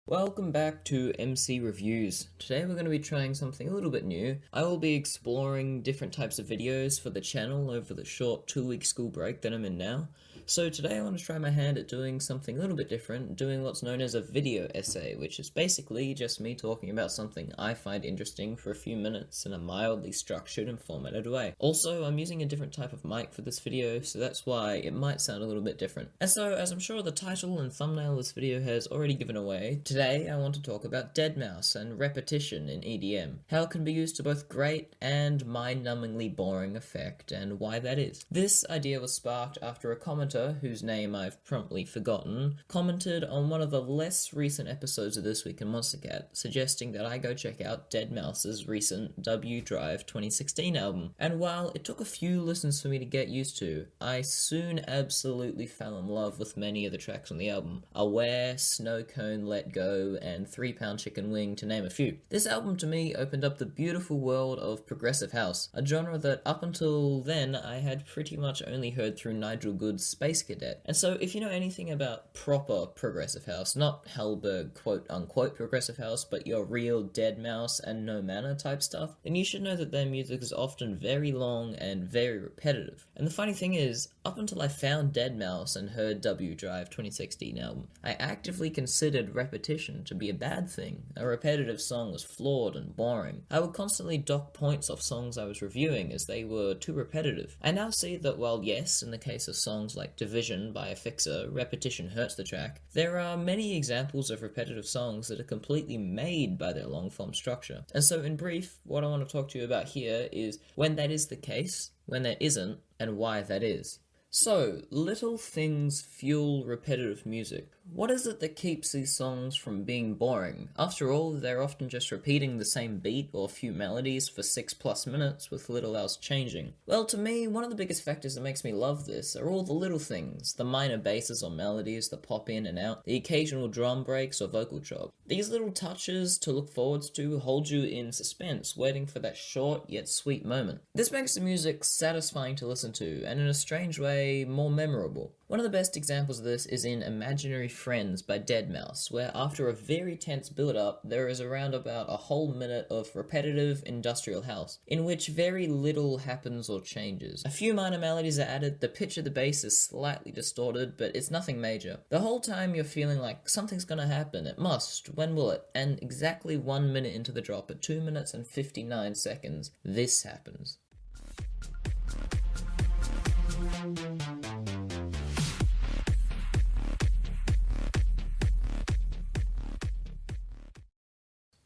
Welcome back to MCReviews. Today we're going to be trying something a little bit new. I will be exploring different types of videos for the channel over the short 2-week school break that I'm in now. So today I want to try my hand at doing something a little bit different, doing what's known as a video essay, which is basically just me talking about something I find interesting for a few minutes in a mildly structured and formatted way. Also, I'm using a different type of mic for this video, so that's why it might sound a little bit different. And so, as I'm sure the title and thumbnail of this video has already given away, today I want to talk about Deadmau5 and repetition in EDM, how it can be used to both great and mind-numbingly boring effect, and why that is. This idea was sparked after a commenter, whose name I've promptly forgotten, commented on one of the less recent episodes of This Week in Monstercat, suggesting that I go check out Deadmau5's recent W-Drive 2016 album. And while it took a few listens for me to get used to, I soon absolutely fell in love with many of the tracks on the album. Aware, Snow Cone, Let Go, and 3-Pound Chicken Wing, to name a few. This album to me opened up the beautiful world of progressive house, a genre that up until then I had pretty much only heard through Nigel Good's Space Cadet. And so if you know anything about proper progressive house, not Hellberg quote-unquote progressive house, but your real Deadmau5 and No Manner type stuff, then you should know that their music is often very long and very repetitive. And the funny thing is, up until I found Deadmau5 and heard W-Drive 2016 album, I actively considered repetition to be a bad thing. A repetitive song was flawed and boring. I would constantly dock points off songs I was reviewing as they were too repetitive. I now see that while yes, in the case of songs like Division by a Fixer, repetition hurts the track, there are many examples of repetitive songs that are completely made by their long-form structure. And so in brief, what I want to talk to you about here is when that is the case, when that isn't, and why that is. So, little things fuel repetitive music. What is it that keeps these songs from being boring? After all, they're often just repeating the same beat or few melodies for 6+ minutes with little else changing. Well, to me, one of the biggest factors that makes me love this are all the little things, the minor basses or melodies that pop in and out, the occasional drum breaks or vocal chop. These little touches to look forwards to hold you in suspense, waiting for that short yet sweet moment. This makes the music satisfying to listen to, and in a strange way, more memorable. One of the best examples of this is in Imaginary Friends by Deadmau5, where after a very tense build-up, there is around about a whole minute of repetitive industrial house, in which very little happens or changes. A few minor melodies are added, the pitch of the bass is slightly distorted, but it's nothing major. The whole time you're feeling like something's gonna happen, it must, when will it? And exactly 1 minute into the drop, at 2 minutes and 59 seconds, this happens.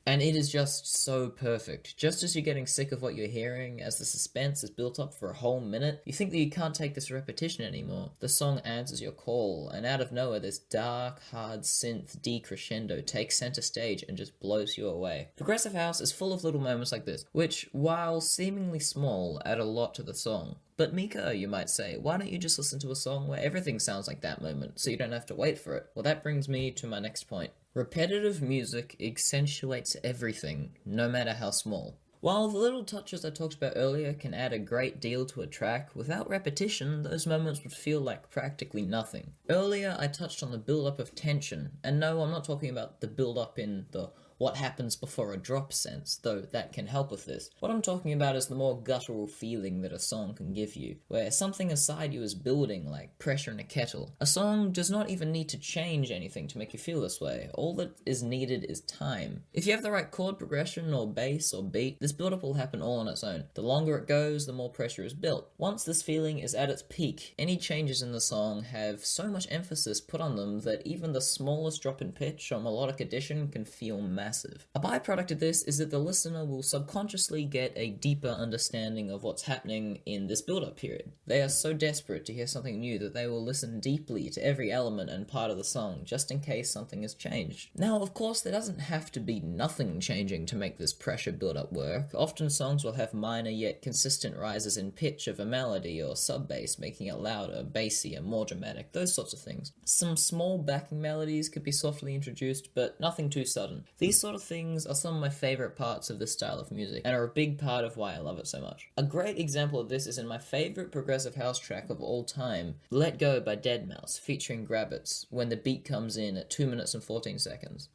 And it is just so perfect. Just as you're getting sick of what you're hearing, as the suspense is built up for a whole minute, you think that you can't take this repetition anymore. The song answers your call, and out of nowhere this dark, hard synth decrescendo takes center stage and just blows you away. Progressive house is full of little moments like this, which, while seemingly small, add a lot to the song. But Mika, you might say, why don't you just listen to a song where everything sounds like that moment, so you don't have to wait for it? Well, that brings me to my next point. Repetitive music accentuates everything, no matter how small. While the little touches I talked about earlier can add a great deal to a track, without repetition, those moments would feel like practically nothing. Earlier, I touched on the build-up of tension, and no, I'm not talking about the build-up in the what happens before a drop sense, though that can help with this. What I'm talking about is the more guttural feeling that a song can give you, where something inside you is building like pressure in a kettle. A song does not even need to change anything to make you feel this way. All that is needed is time. If you have the right chord progression or bass or beat, this build-up will happen all on its own. The longer it goes, the more pressure is built. Once this feeling is at its peak, any changes in the song have so much emphasis put on them that even the smallest drop in pitch or melodic addition can feel massive. A byproduct of this is that the listener will subconsciously get a deeper understanding of what's happening in this build-up period. They are so desperate to hear something new that they will listen deeply to every element and part of the song, just in case something has changed. Now, of course, there doesn't have to be nothing changing to make this pressure build-up work. Often songs will have minor yet consistent rises in pitch of a melody or sub-bass, making it louder, bassier, more dramatic, those sorts of things. Some small backing melodies could be softly introduced, but nothing too sudden. These sort of things are some of my favorite parts of this style of music, and are a big part of why I love it so much. A great example of this is in my favorite progressive house track of all time, Let Go by Deadmau5, featuring Grabbits, when the beat comes in at 2 minutes and 14 seconds.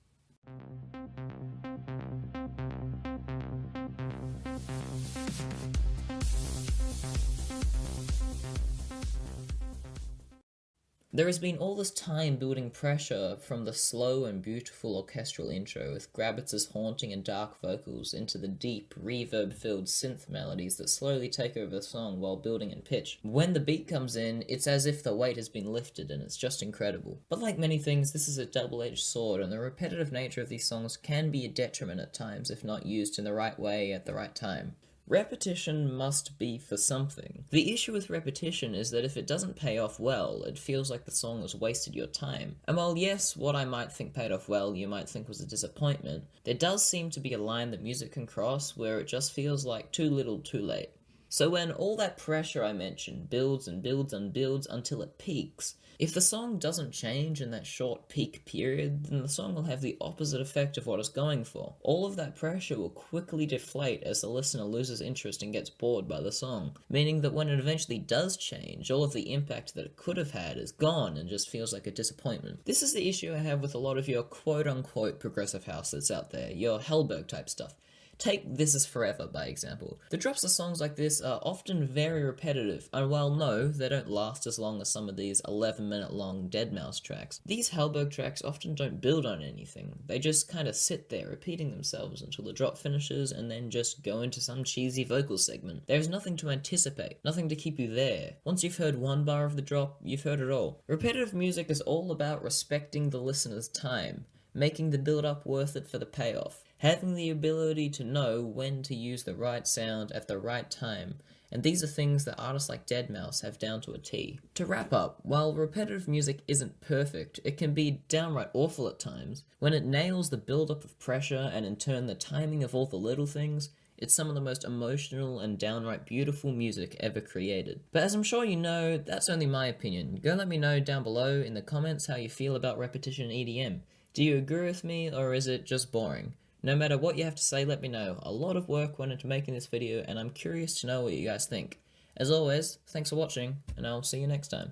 There has been all this time building pressure from the slow and beautiful orchestral intro with Gravitz's haunting and dark vocals into the deep, reverb-filled synth melodies that slowly take over the song while building in pitch. When the beat comes in, it's as if the weight has been lifted and it's just incredible. But like many things, this is a double-edged sword, and the repetitive nature of these songs can be a detriment at times if not used in the right way at the right time. Repetition must be for something. The issue with repetition is that if it doesn't pay off well, it feels like the song has wasted your time. And while yes, what I might think paid off well, you might think was a disappointment, there does seem to be a line that music can cross where it just feels like too little too late. So when all that pressure I mentioned builds and builds and builds until it peaks, if the song doesn't change in that short peak period, then the song will have the opposite effect of what it's going for. All of that pressure will quickly deflate as the listener loses interest and gets bored by the song, meaning that when it eventually does change, all of the impact that it could have had is gone and just feels like a disappointment. This is the issue I have with a lot of your quote-unquote progressive house that's out there, your Hellberg type stuff. Take This Is Forever, by example. The drops of songs like this are often very repetitive, and while no, they don't last as long as some of these 11-minute long Deadmau5 tracks, these Hellberg tracks often don't build on anything. They just kind of sit there, repeating themselves until the drop finishes and then just go into some cheesy vocal segment. There's nothing to anticipate, nothing to keep you there. Once you've heard one bar of the drop, you've heard it all. Repetitive music is all about respecting the listener's time, making the build-up worth it for the payoff, having the ability to know when to use the right sound at the right time, and these are things that artists like Deadmau5 have down to a T. To wrap up, while repetitive music isn't perfect, it can be downright awful at times. When it nails the build-up of pressure and in turn the timing of all the little things, it's some of the most emotional and downright beautiful music ever created. But as I'm sure you know, that's only my opinion. Go let me know down below in the comments how you feel about repetition in EDM. Do you agree with me, or is it just boring? No matter what you have to say, let me know. A lot of work went into making this video, and I'm curious to know what you guys think. As always, thanks for watching, and I'll see you next time.